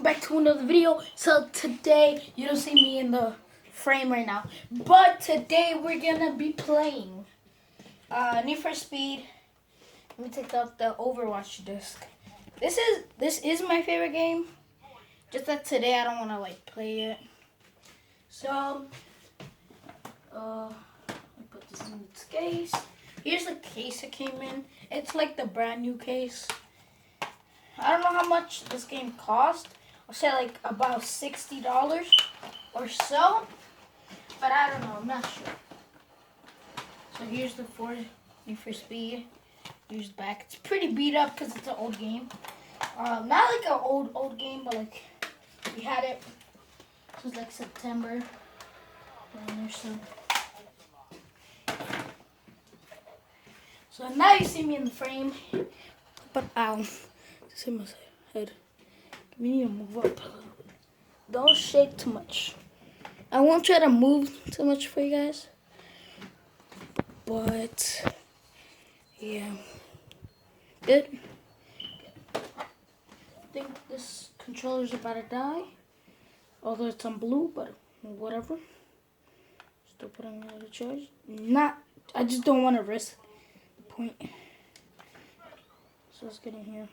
back to another video. So today, you don't see me in the frame right now, but today we're gonna be playing Need for Speed. Let me take out the Overwatch disc. This is my favorite game. Just that today I don't want to like play it. So let me put this in its case. Here's the case it came in. It's like the brand new case. I don't know how much this game cost. I'll say like about $60 or so, but I don't know. I'm not sure. So here's the Ford Need for Speed. Here's the back. It's pretty beat up because it's an old game. Not like an old game, but like we had it. This was like September. And there's some. So now you see me in the frame, but just hit my head. We need to move up a little bit. Don't shake too much. I won't try to move too much for you guys. But yeah. Good. I think this controller's about to die. Although it's on blue, but whatever. Still putting it on the charge. I just don't want to risk the point. So let's get in here.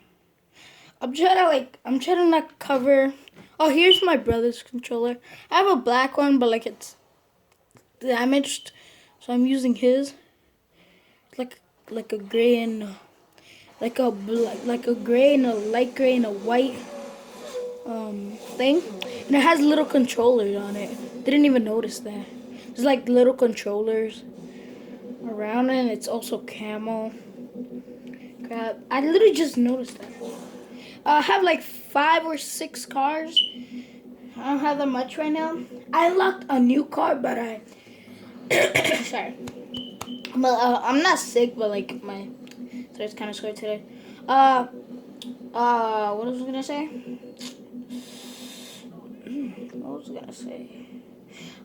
I'm trying to not cover. Oh, here's my brother's controller. I have a black one, but like it's damaged, so I'm using his. It's like a gray and like a gray and a light gray and a white thing, and it has little controllers on it. Didn't even notice that. There's like little controllers around it, and it's also camo. Crap! I literally just noticed that. I have like 5 or 6 cars. I don't have that much right now. I unlocked a new car, but sorry. I'm not sick, but like my throat's kind of sore today. What was I gonna say?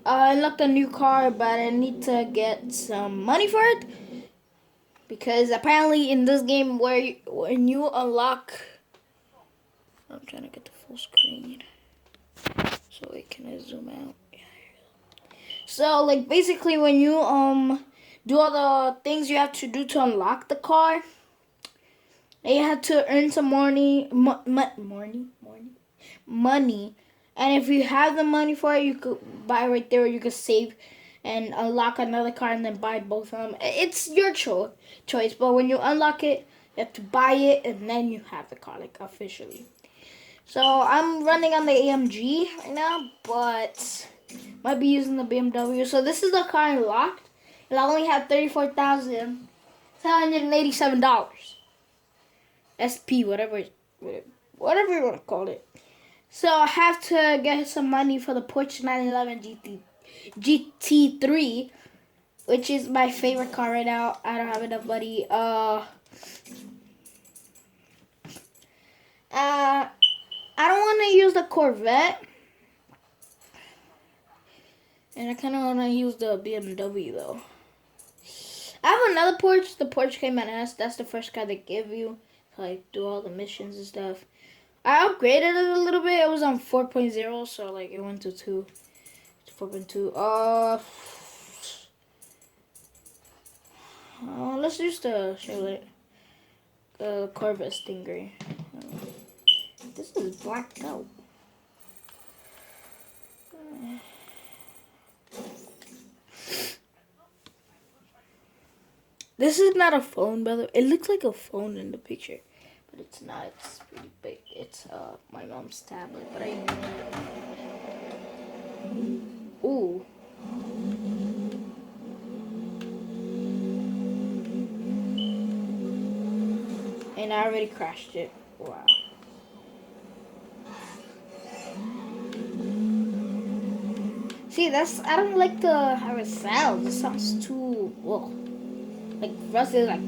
I unlocked a new car, but I need to get some money for it because apparently in this game, when you unlock. I'm trying to get the full screen so it can zoom out. Yeah. So like basically when you do all the things you have to do to unlock the car, you have to earn some money, and if you have the money for it, you could buy right there, or you could save and unlock another car and then buy both of them. It's your choice, but when you unlock it, you have to buy it and then you have the car like officially. So I'm running on the AMG right now, but might be using the BMW. So this is the car unlocked, and I only have $34,787. SP, whatever you want to call it. So I have to get some money for the Porsche 911 GT3, which is my favorite car right now. I don't have enough money. I don't want to use the Corvette, and I kind of want to use the BMW though. I have another Porsche, the Porsche Cayman S. That's the first car they give you to like do all the missions and stuff. I upgraded it a little bit. It was on 4.0, so like it went to 4.2. Let's use the Chevrolet Corvette Stingray. This is blacked out. This is not a phone, by the way. It looks like a phone in the picture, but it's not. It's pretty big. It's my mom's tablet, but I use it. Ooh. And I already crashed it. Wow. See, I don't like how it sounds. It sounds too, like rusty, like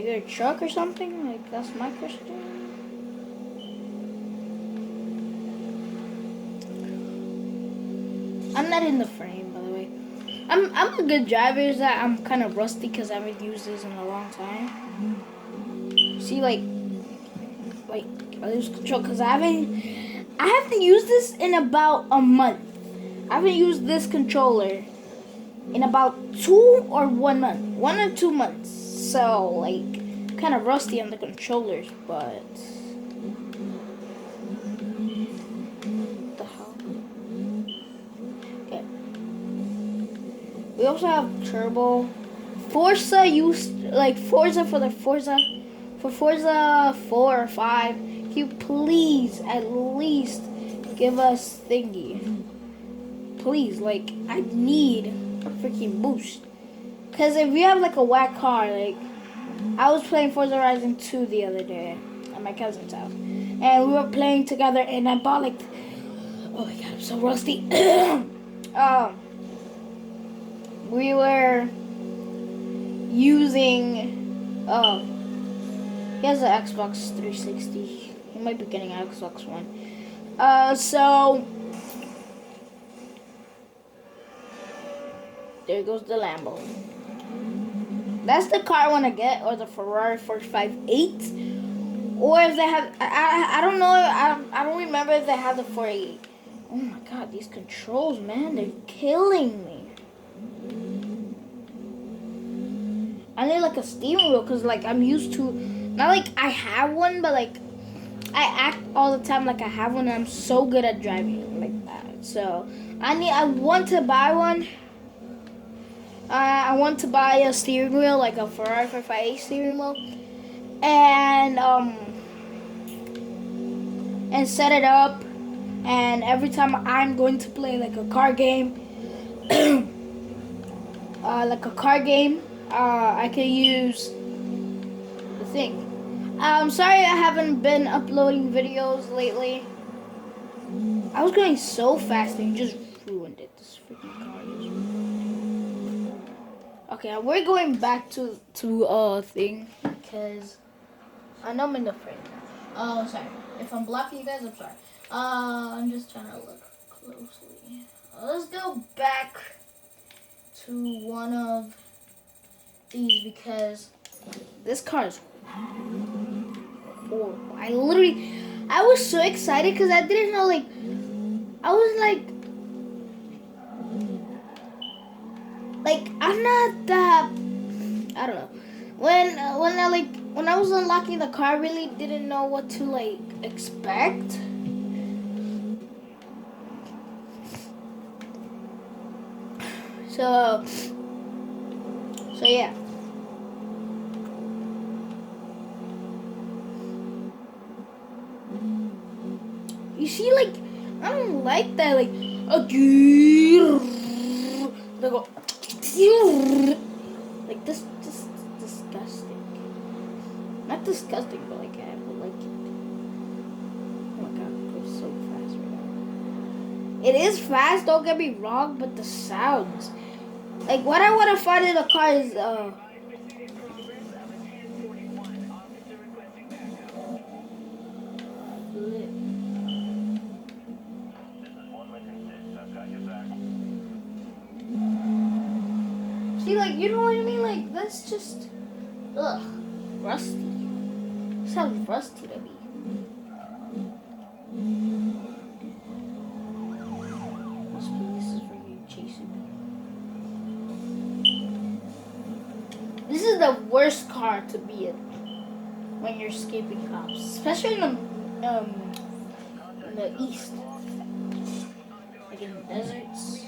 you're a truck or something. Like that's my question. I'm not in the frame, by the way. I'm a good driver. Is that I'm kind of rusty because I haven't used this in a long time. See, like I lose control because I haven't used this in about a month. I haven't used this controller in about 1 or 2 months. So like, kind of rusty on the controllers, but what the hell? Okay. We also have turbo. Forza used like Forza for Forza 4 or 5. Can you please at least give us thingy? Please, like I need a freaking boost. Cause if you have like a whack car, like I was playing Forza Horizon 2 the other day at my cousin's house, and we were playing together, and I bought like, oh my god, I'm so rusty. We were using, he has an Xbox 360. He might be getting an Xbox One. So there goes the Lambo. That's the car I want to get, or the Ferrari 458. Or if they have, I don't know, I don't remember if they have the 488. Oh my god, these controls, man, they're killing me. I need like a steering wheel because like I'm used to, not like I have one, but like I act all the time like I have one and I'm so good at driving like that. So I want to buy one. I want to buy a steering wheel, like a Ferrari 458 steering wheel. And set it up, and every time I'm going to play like a car game, I can use the thing. I'm sorry I haven't been uploading videos lately. I was going so fast and you just ruined it. This freaking car just ruined it. Okay, we're going back to thing because I know I'm in the frame now. Oh, sorry. If I'm blocking you guys, I'm sorry. I'm just trying to look closely. Let's go back to one of these because this car is horrible. I was so excited because I didn't know, like, I was like, I'm not that, I don't know. When I was unlocking the car, I really didn't know what to like expect. So yeah. You see, like, I don't like that, like, they go, like this disgusting. Not disgusting, but like I don't like it. Oh my god, it goes so fast right now. It is fast, don't get me wrong, but the sounds. Like, what I want to find in a car is, see, like, you know what I mean? Like, that's just, rusty. It sounds rusty to me. This is really chasing me. This is the worst car to be in when you're escaping cops, especially in the east, like in the deserts.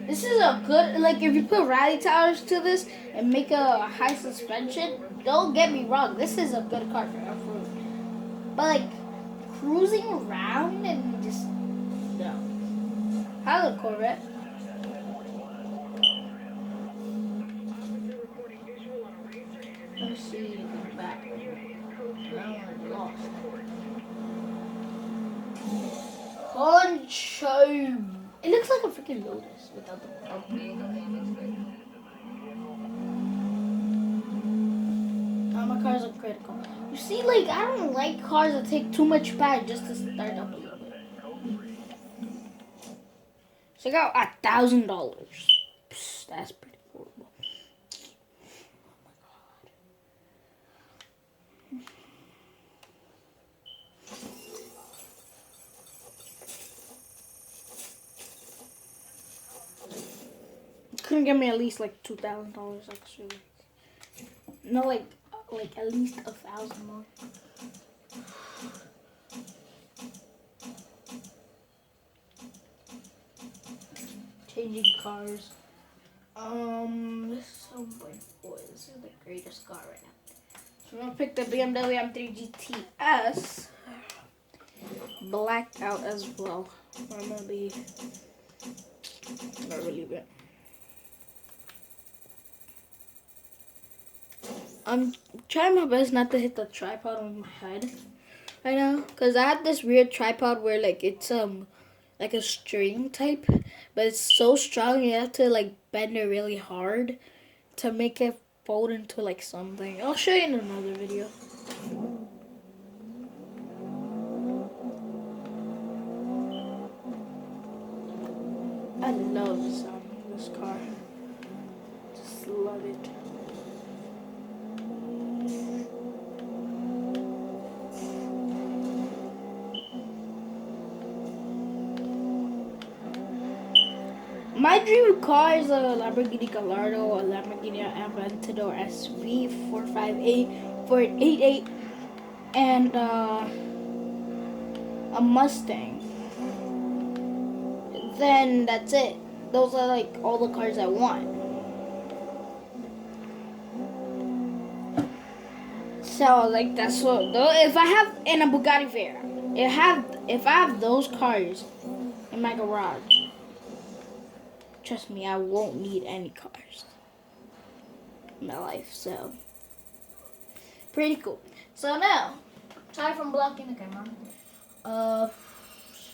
This is a good, like, if you put rally tires to this and make a high suspension, don't get me wrong, this is a good car for off-road. But like cruising around and just, no. Hello, Corvette. Let's see the back. Now I'm lost. Poncho. It looks like a freaking Lotus without the upgrade. My cars are critical. You see, like, I don't like cars that take too much power just to start up a little bit. So I got $1,000. That's pretty horrible. Oh my god. gonna get me at least like $2,000 actually. No, like at least 1,000 more. Changing cars. This is 7.4. This is the greatest car right now. So I'm gonna pick the BMW M3 GTS. Blacked out as well. I'm gonna be not really good. I'm trying my best not to hit the tripod on my head right now, cause I have this weird tripod where like it's like a string type, but it's so strong you have to like bend it really hard to make it fold into like something. I'll show you in another video. I love the sound of this car. Just love it. My dream car is a Lamborghini Gallardo, a Lamborghini Aventador SV 488, and a Mustang. Then that's it. Those are like all the cars I want. So like that's what. If I have in a Bugatti Veyron, if I have those cars in my garage. Trust me, I won't need any cars in my life, so pretty cool. So now, sorry from blocking the camera.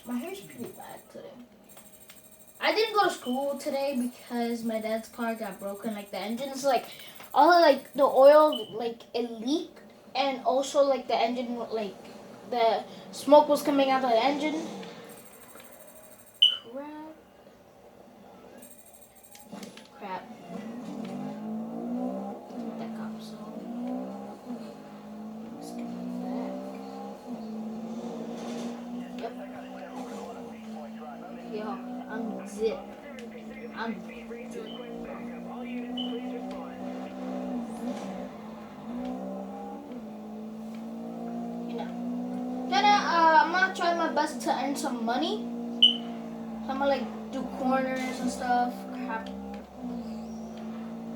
My hair's pretty bad today. I didn't go to school today because my dad's car got broken. Like the engine's like, all of like the oil, like it leaked, and also like the engine, like the smoke was coming out of the engine. Crap. That cop's on. Let's get back. Yep. Yo, I'm zip. I'm zip. You know. I'm gonna try my best to earn some money. So I'm gonna like do corners and stuff. Crap.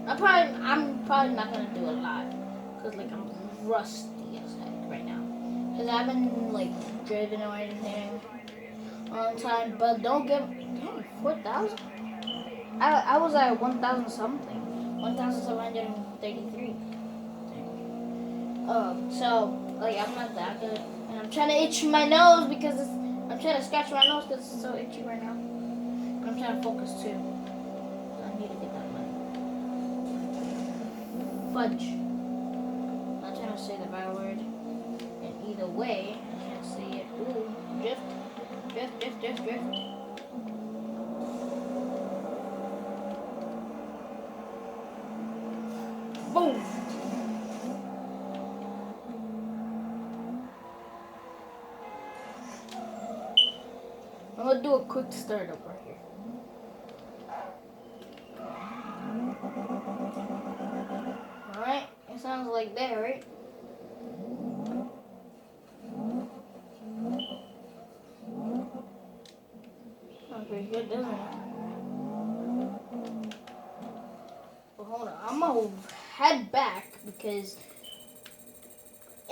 I'm probably not gonna do a lot, cause like I'm rusty as heck right now, cause I haven't like driven or anything on time. But don't get 4,000. I was at 1,000 something, 1,733. So like I'm not that good, and I'm trying to itch my nose because I'm trying to scratch my nose because it's so itchy right now. And I'm trying to focus too. So I need to get that money. Fudge. I'm not trying to say the bad word. And either way, I can't say it. Ooh, drift. Drift, drift, drift, drift. Boom. I'm gonna do a quick startup right here. Alright, it sounds like that, right? Sounds pretty good, doesn't it? But hold on, I'm gonna head back because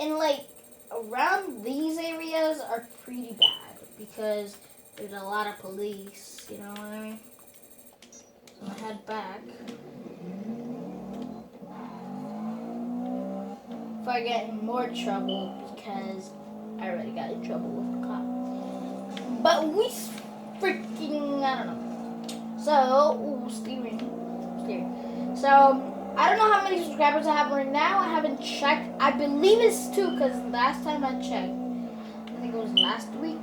in like around these areas are pretty bad because there's a lot of police, you know what I mean? So I head back. If I get in more trouble because I already got in trouble with the cop. But we freaking, I don't know. So, ooh, steering. So, I don't know how many subscribers I have right now. I haven't checked. I believe it's 2 because last time I checked, I think it was last week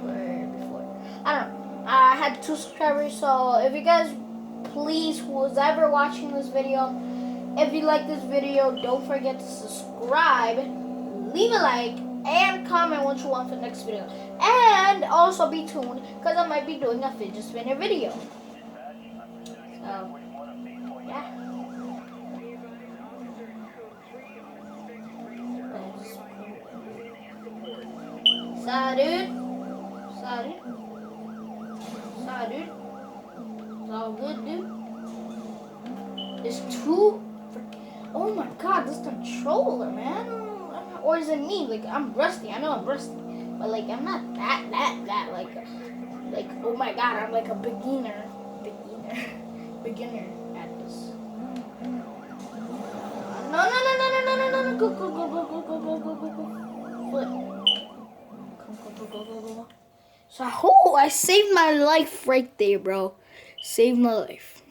or before. I don't know. I had 2 subscribers. So, if you guys, please, who's ever watching this video, if you like this video, don't forget to subscribe, leave a like, and comment what you want for the next video. And also be tuned because I might be doing a fidget spinner video. So, Salud. Salud. Salud. It's all good, dude. It's two. Oh my god, this controller, man. Or is it me? Like, I'm rusty. I know I'm rusty. But, like, I'm not that. Like, oh my god, I'm like a beginner. Beginner at this. No. Go. Flip. Go. So, I saved my life right there, bro. Saved my life.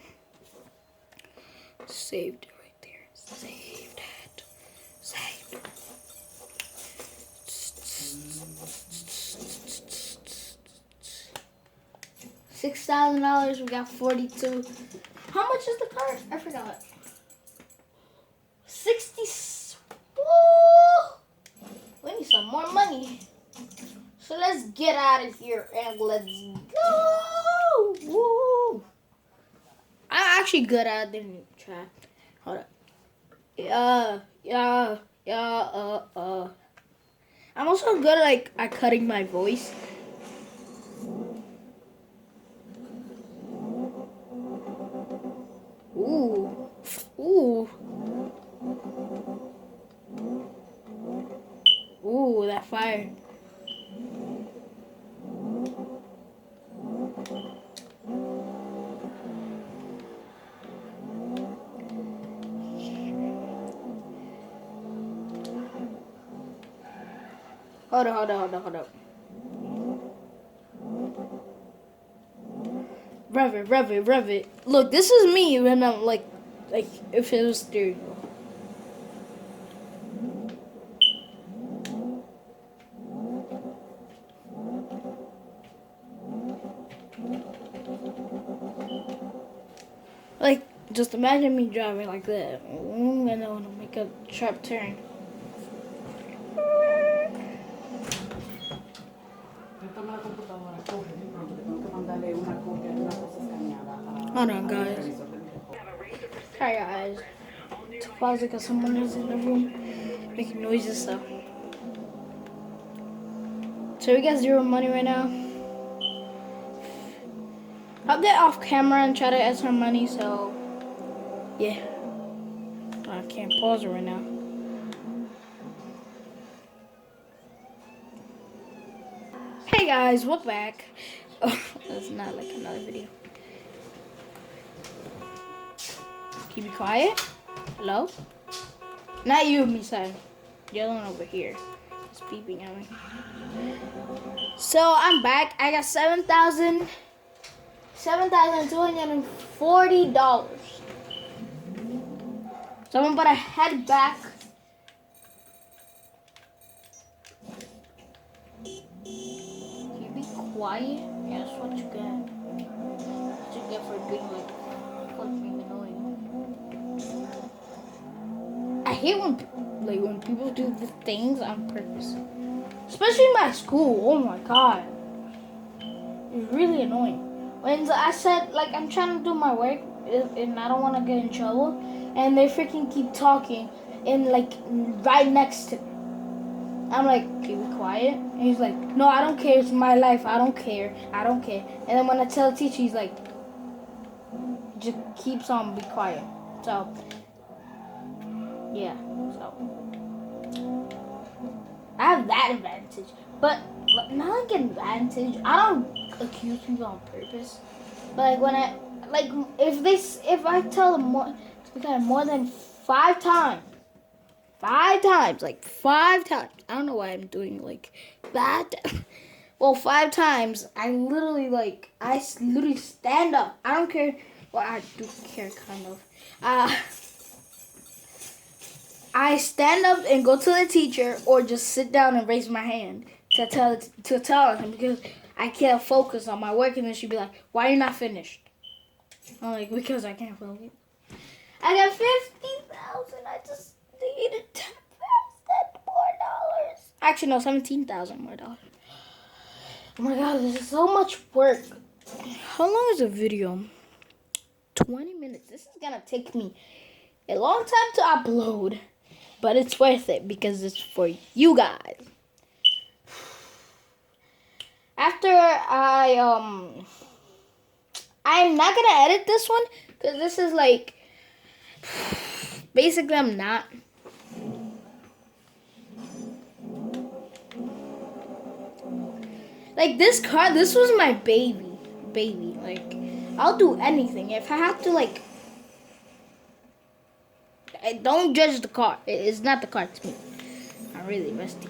Saved it right there. Saved it. $6,000. We got 42. How much is the card? I forgot. 60. Woo! We need some more money. So let's get out of here and let's go. Woo! I'm actually good at the trap. Hold up. Yeah. I'm also good at cutting my voice. Ooh, that fire. Hold up. Rev it. Look, this is me when I'm like if it was stereo. Like, just imagine me driving like that. And then I want to make a sharp turn. Hold on, guys. Sorry, guys. To pause because someone is in the room making noises, so we got zero money right now. I'll get off camera and try to add some money, so yeah. I can't pause it right now. Hey guys, welcome back. Oh, that's not like another video. Keep it quiet. Hello? Not you, Misa. The other one over here. It's beeping at me. So I'm back. I got $7,240. So I'm about to head back. Can you be quiet? Yeah, that's what you get. What you get for being fucking annoying. I hate when people do the things on purpose. Especially in my school. Oh my god. It's really annoying. When I said, I'm trying to do my work and I don't want to get in trouble, and they freaking keep talking and, right next to me. I'm like, can you be quiet? And he's like, no, I don't care. It's my life. I don't care. And then when I tell the teacher, he's like, just keeps on be quiet. So, yeah. So, I have that advantage. But not like an advantage. I don't accuse people on purpose. But when if I tell them more than 5 times. 5 times. I don't know why I'm doing that. Well, 5 times. I literally stand up. I don't care. Well, I do care kind of. I stand up and go to the teacher, or just sit down and raise my hand to tell him, because I can't focus on my work, and then she'd be like, "Why are you not finished?" I'm like, because I can't focus. I got 50,000. I just needed $10,000 more. Actually, no, $17,000 more. Oh my god, this is so much work. How long is a video? 20 minutes. This is gonna take me a long time to upload, but it's worth it because it's for you guys. I'm not gonna edit this one because this is like basically I'm not. Like this car, this was my baby. Like I'll do anything if I have to. Like, don't judge the car. It's not the car, it's me. I'm really rusty.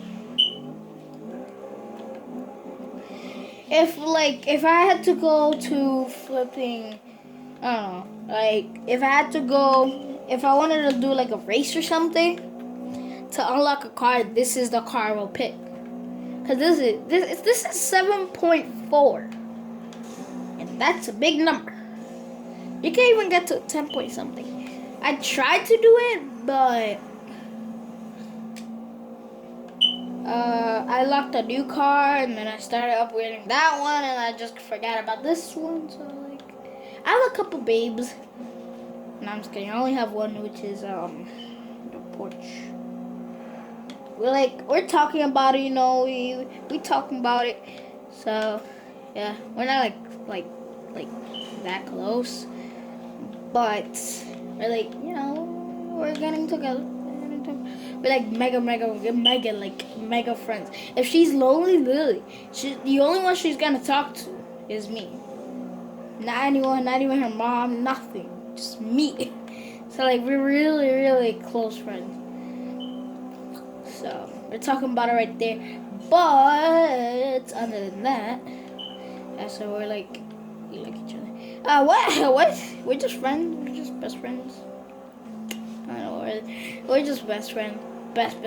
If I had to go to flipping, I don't know, like if I wanted to do like a race or something to unlock a car, this is the car I will pick. Cause this is 7.4, and that's a big number. You can't even get to 10 point something. I tried to do it, but I locked a new car, and then I started upgrading that one, and I just forgot about this one. So like, I have a couple babes. No, I'm just kidding. I only have one, which is the Porsche. We're talking about it, you know. We talking about it. So yeah, we're not like that close, but we're like, you know, we're getting together. We're like mega friends. If she's lonely, literally, the only one she's gonna talk to is me. Not anyone, not even her mom, nothing. Just me. So like we're really close friends. So we're talking about it right there. But other than that, so we're like, we like each other. What? We're just friends. We're just best friends. I don't know. We're just best friends. Best.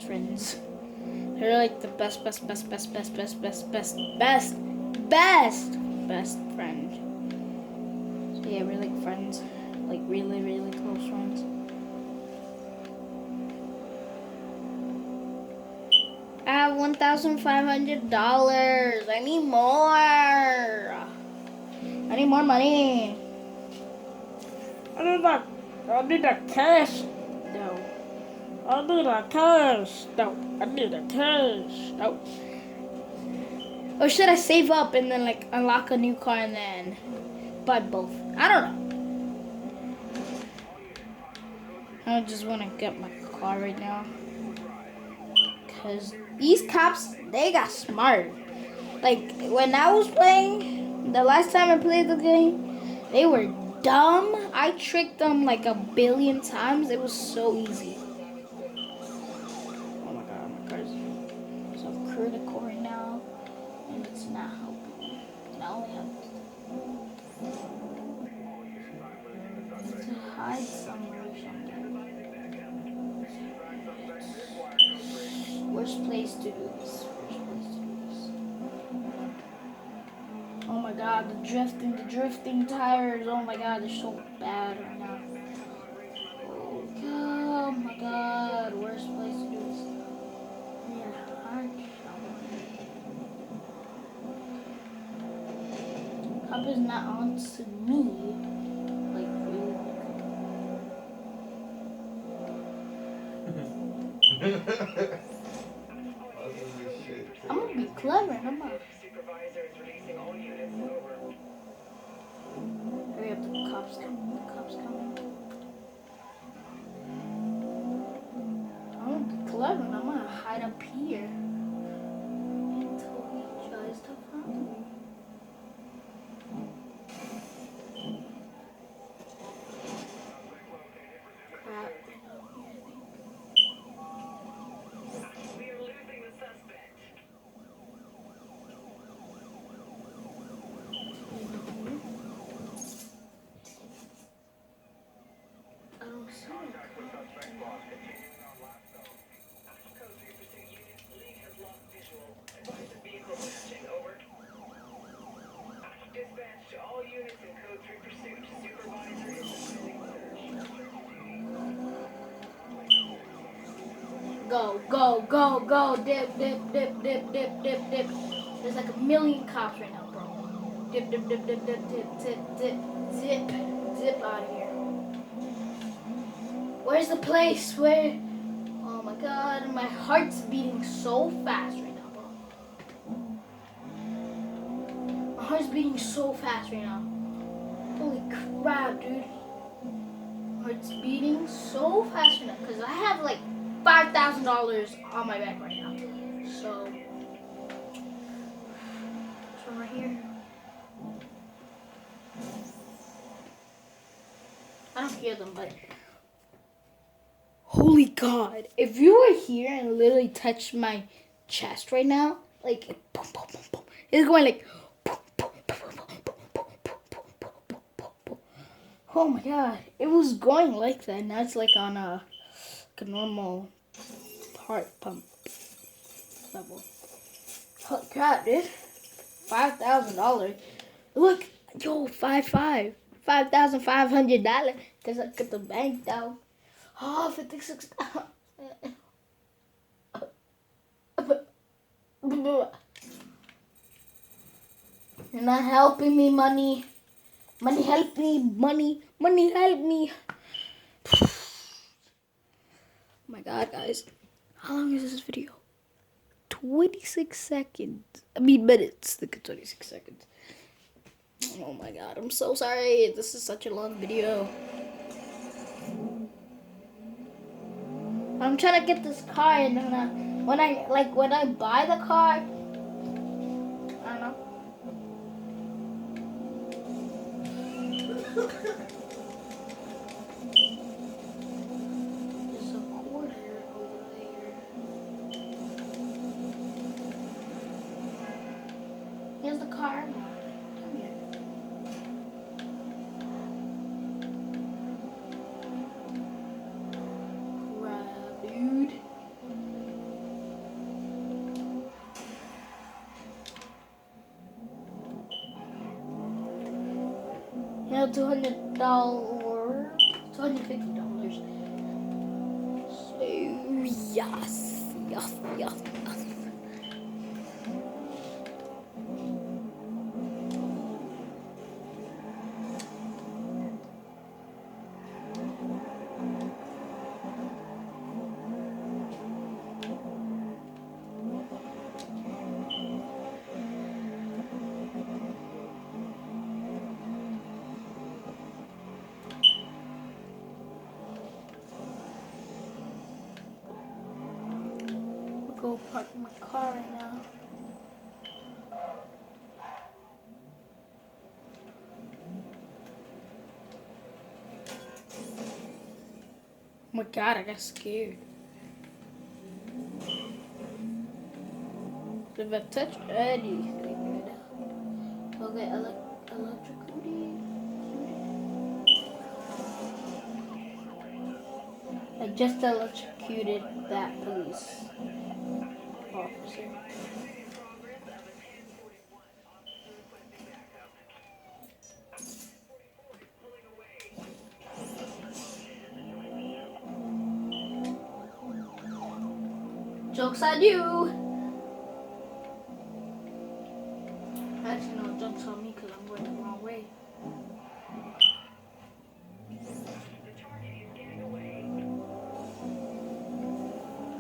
Friends. They're like the best friend. So yeah, we're like friends, like really close friends. I have $1,500. I need more. I need more money. I need that cash. No. I need a cash. No. I need a cash. No. Or should I save up and then like unlock a new car and then buy both? I don't know. I just want to get my car right now. Because these cops, they got smart. Like when I was playing, the last time I played the game, they were dumb. I tricked them like a billion times. It was so easy. Oh my god, my car's so critical right now, and it's not helping. And I only have to hide somewhere or something. Worst place to do this. Oh my god, the drifting tires. Oh my god, they're so bad right now. Oh my god, worst place to do this. Yeah, Cup is not on to me. Like, really. I'm gonna be clever, I'm gonna. Hurry up, the cops coming. I'm gonna be clever, and I'm gonna hide up here until he tries to find me. Crap. I don't see it. Go. Dip. There's like a million cops right now, bro. Dip, dip, dip, dip, dip, dip, dip, dip, zip, zip out of here. Where's the place? Where? Oh my god, my heart's beating so fast right now, bro. My heart's beating so fast right now. Holy crap, dude. My heart's beating so fast right now because I have like $5,000 on my back right now. So, this one right here. I don't hear them, but holy god, if you were here and literally touched my chest right now, like boom, boom, boom, boom, it's going like boom, boom, boom, boom, boom, boom, boom, boom, boom, boom, boom, boom. Oh my god, it was going like that. Now it's like on a normal heart pump level. Holy crap, dude. $5,000. Look, yo, $5,500. Cause I got the bank down. Oh, 56. You're not helping me, money. Money, help me. Money, money, help me. Oh my god, guys. How long is this video? 26 seconds. I mean, minutes. Look at 26 seconds. Oh my god, I'm so sorry. This is such a long video. I'm trying to get this car, and then when I buy the car, I don't know. There's a quarter over there. Here's the car. Come here. Crap, dude. You know, $200, $250. So yes. Go park my car right now. Oh my god, I got scared. If I touch anything, I'll get electrocuted. I just electrocuted that police officer. Jokes on you. Actually, no, jokes on me because I'm going the wrong way.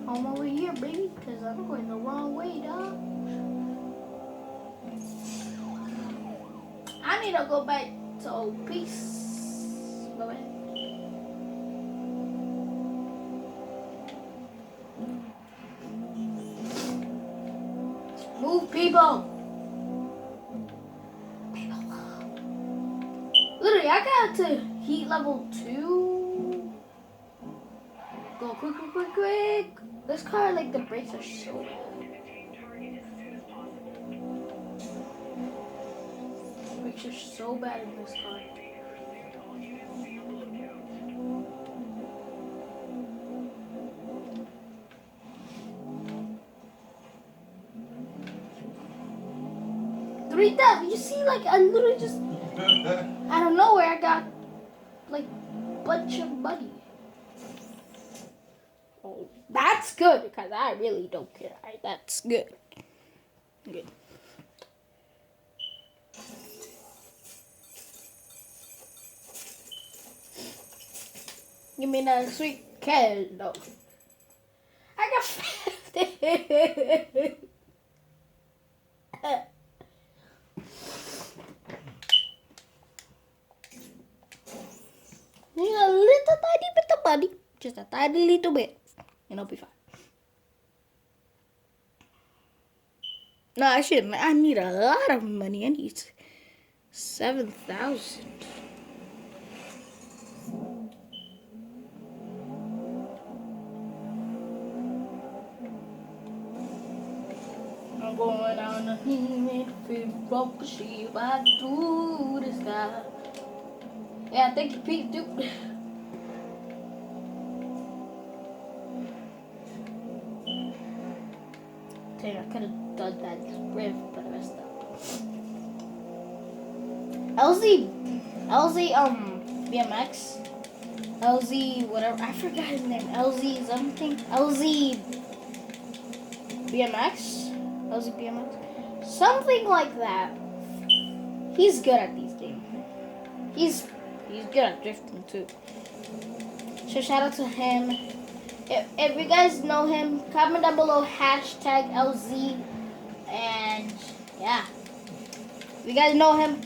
I'm over here, baby, because I'm going the wrong way, dog. I need to go back to peace. Bye-bye. Move, people. Literally, I got to heat level 2. Go quick, quick, quick, quick. This car, like, the brakes are so bad. Brakes are so bad in this car. Three deaths. You see, like, I literally just out of nowhere, I got like bunch of money. Oh, that's good because I really don't care. That's good. Good. Give me that sweet candle. I got 50. Need a little tiny bit of money. Just a tiny little bit. And I'll be fine. No, I shouldn't. I need a lot of money. I need 7,000. I'm going on a human from the ship back to the sky. Yeah, thank you, Pete, dude. Dang, I could have done that riff, but I messed up. LZ, BMX. LZ, whatever. I forgot his name. LZ something. LZ BMX. LZ BMX. Something like that. He's good at these games. He's good at drifting too. So shout out to him. If you guys know him, comment down below #LZ. And yeah. If you guys know him,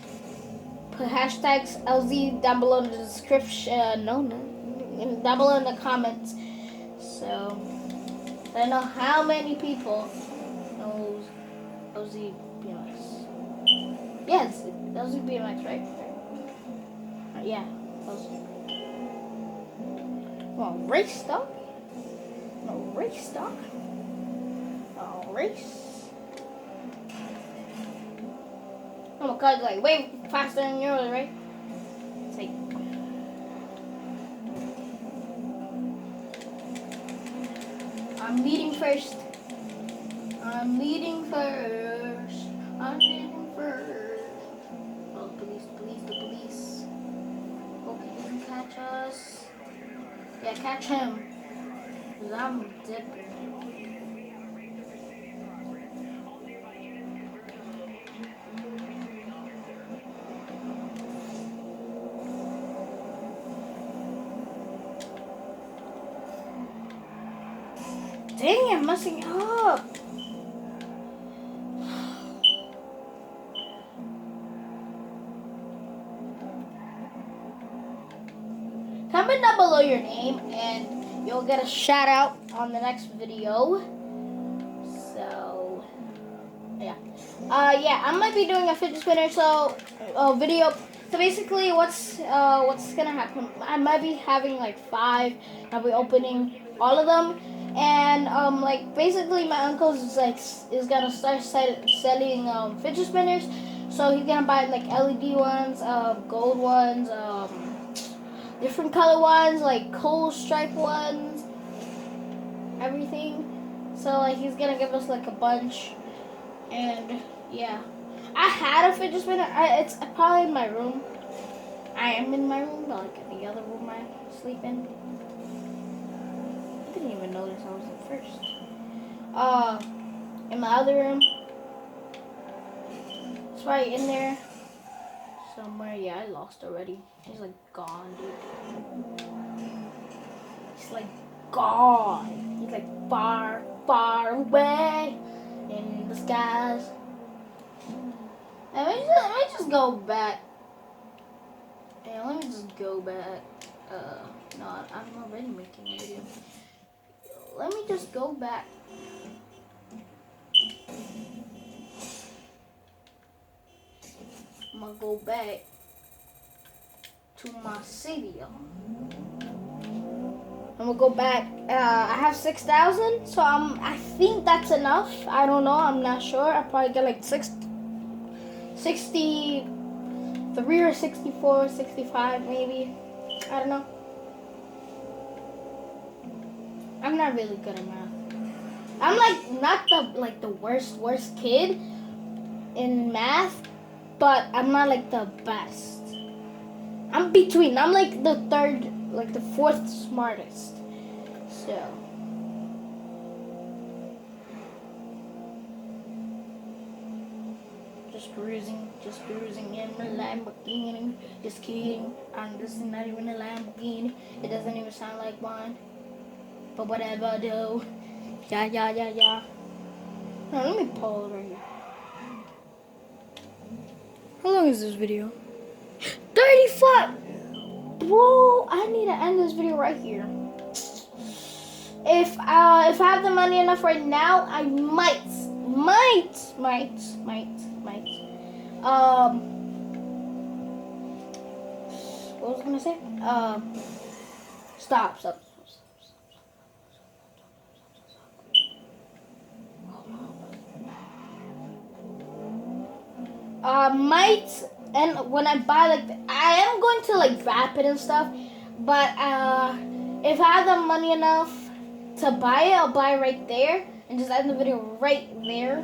put hashtags LZ down below in the description. Down below in the comments. So I know how many people knows LZ BMX. Yes, LZ BMX, right? Yeah, LZ. Well, race dog. No race dog. Oh, race. Oh my god, like way faster than yours, right? It's like I'm leading first. I'm leading first. I'm leading first. Oh, police, police, the police. Hope he doesn't catch us. Yeah, catch him. Cause I'm dipping. Dang, I'm messing up. Comment down below your name and you'll get a shout out on the next video. So, yeah. Yeah, I might be doing a fidget spinner video. So basically what's gonna happen, I might be having like 5. I'll be opening all of them. And like basically my uncle is gonna start selling fidget spinners. So he's gonna buy like LED ones, gold ones, different color ones, like coal stripe ones, everything. So like he's gonna give us like a bunch. And yeah, I had a fidget spinner. It's probably in my room. I am in my room, but like the other room I sleep in. I didn't even notice I was in first. In my other room. It's right in there somewhere. Yeah, I lost already. He's like gone, dude. He's like gone. He's like far, far away in the skies. Let me just go back. Yeah, let me just go back. No, I'm already making a video. Let me just go back. I'm gonna go back to my city. I'm gonna go back. I have 6,000, so I think that's enough. I don't know. I'm not sure. I probably get like 63 or 64, 65 maybe. I don't know. I'm not really good at math. I'm like not the worst kid in math, but I'm not like the best. I'm between. I'm like the third, like the 4th smartest. So just cruising in a Lamborghini. Just kidding, this is not even a Lamborghini. It doesn't even sound like one. But whatever, though. Yeah. Now, let me pause right here. How long is this video? 35! Bro, I need to end this video right here. If I have the money enough right now, I might. What was I gonna say? Stop. Might, and when I buy, like, I am going to, like, wrap it and stuff, but if I have the money enough to buy it, I'll buy it right there and just end the video right there.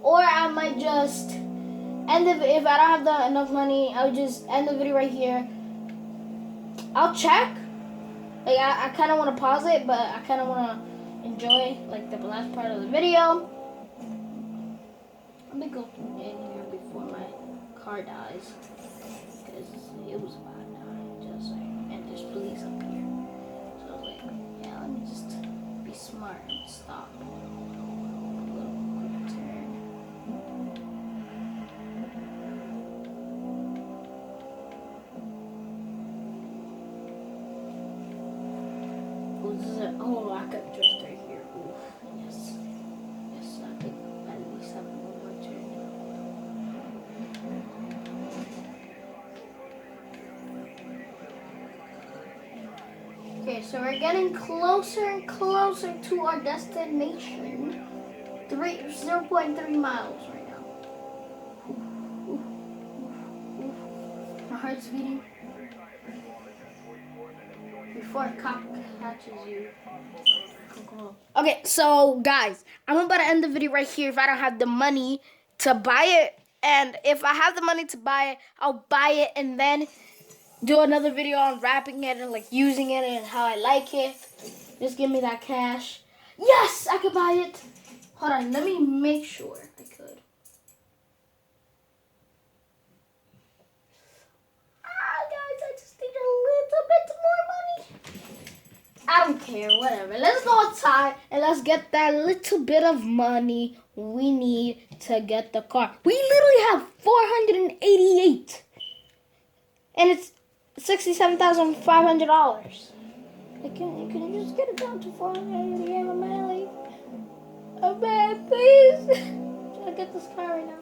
Or I might just end it. If I don't have enough money, I'll just end the video right here. I'll check. Like, I kind of want to pause it, but I kind of want to enjoy, like, the last part of the video. Let me go in here before my car dies, because it was about to die, just saying. And there's police up here, so I was like, yeah, let me just be smart and stop. A little quick turn. Oh, I could drift right here. Oof, yes, I could at least have one more turn. Okay, so we're getting closer and closer to our destination. 0.3 miles right now. My heart's beating. Before a cop catches you. Okay, so guys, I'm about to end the video right here if I don't have the money to buy it. And if I have the money to buy it, I'll buy it and then do another video on wrapping it and, like, using it and how I like it. Just give me that cash. Yes, I could buy it. Hold on, let me make sure I could. Guys, I just need a little bit more money. I don't care, whatever. Let's go outside and let's get that little bit of money we need to get the car. We literally have 488. And it's $67,500. Like, can you just get it down to 488, my man? Like, oh man, please. I'm trying to get this car right now.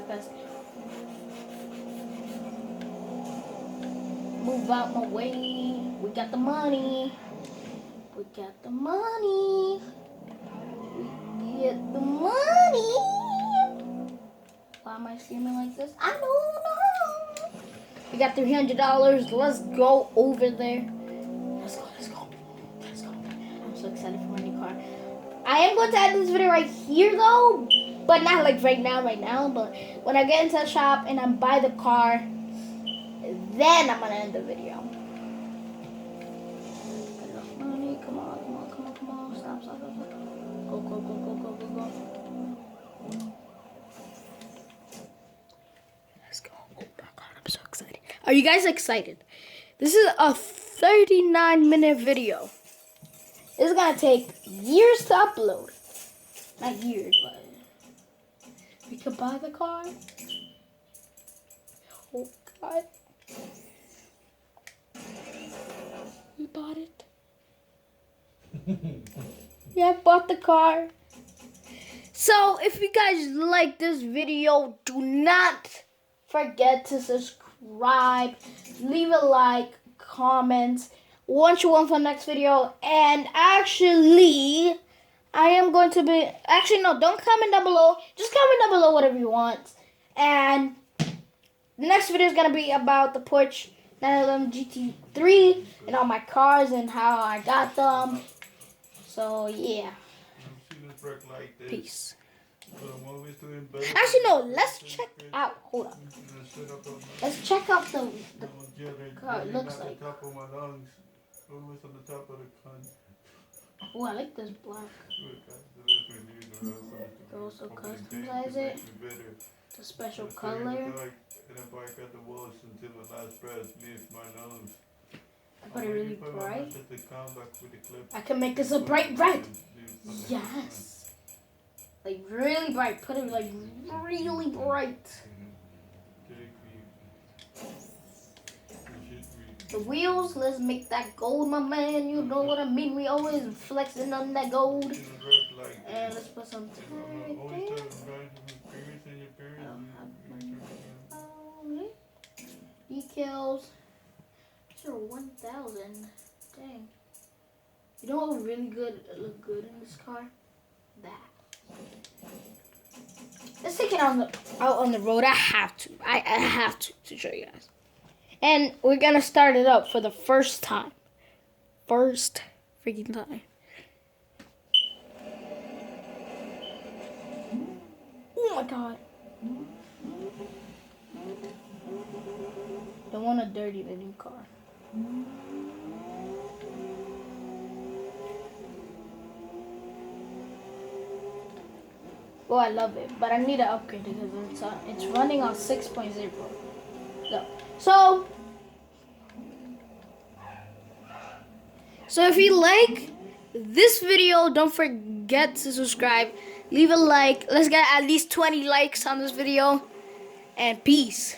Guys. Move out my way. We got the money. We get the money. Why am I screaming like this? I don't know. We got $300. Let's go over there. Let's go. I'm so excited for my new car. I am going to end this video right here though, but not like right now. But when I get into the shop and I buy the car, then I'm gonna end the video. Enough money. Come on. Stop. Go. Let's go. Oh my god, I'm so excited. Are you guys excited? This is a 39-minute video. This is gonna take years to upload. Not years, but we could buy the car. Oh god. We bought it. Yeah, I bought the car. So, if you guys like this video, do not forget to subscribe, leave a like, comment, what you want for the next video, and actually, I am going to be, no, don't comment down below, just comment down below whatever you want, and the next video is going to be about the Porsche 911 GT3 and all my cars and how I got them. So, yeah. Peace. Actually, no. Let's check out. Hold up. Let's check out the car. It looks like. Oh, I like this black. You can also customize it to special color. I put it really bright. I can make this a bright red. Yes. Like really bright. Put it like really bright. The wheels, let's make that gold, my man. You know what I mean. We always flexing on that gold. And let's put some tire right there. Decals. Sure, 1,000. Dang. You know what would really look good in this car? That. Let's take it out on the road. I have to show you guys. And we're gonna start it up for the first time. First freaking time. Oh my god. Don't want to dirty the new car. Oh, I love it, but I need to upgrade it because it's running on 6.0. So if you like this video, don't forget to subscribe. Leave a like. Let's get at least 20 likes on this video. And peace.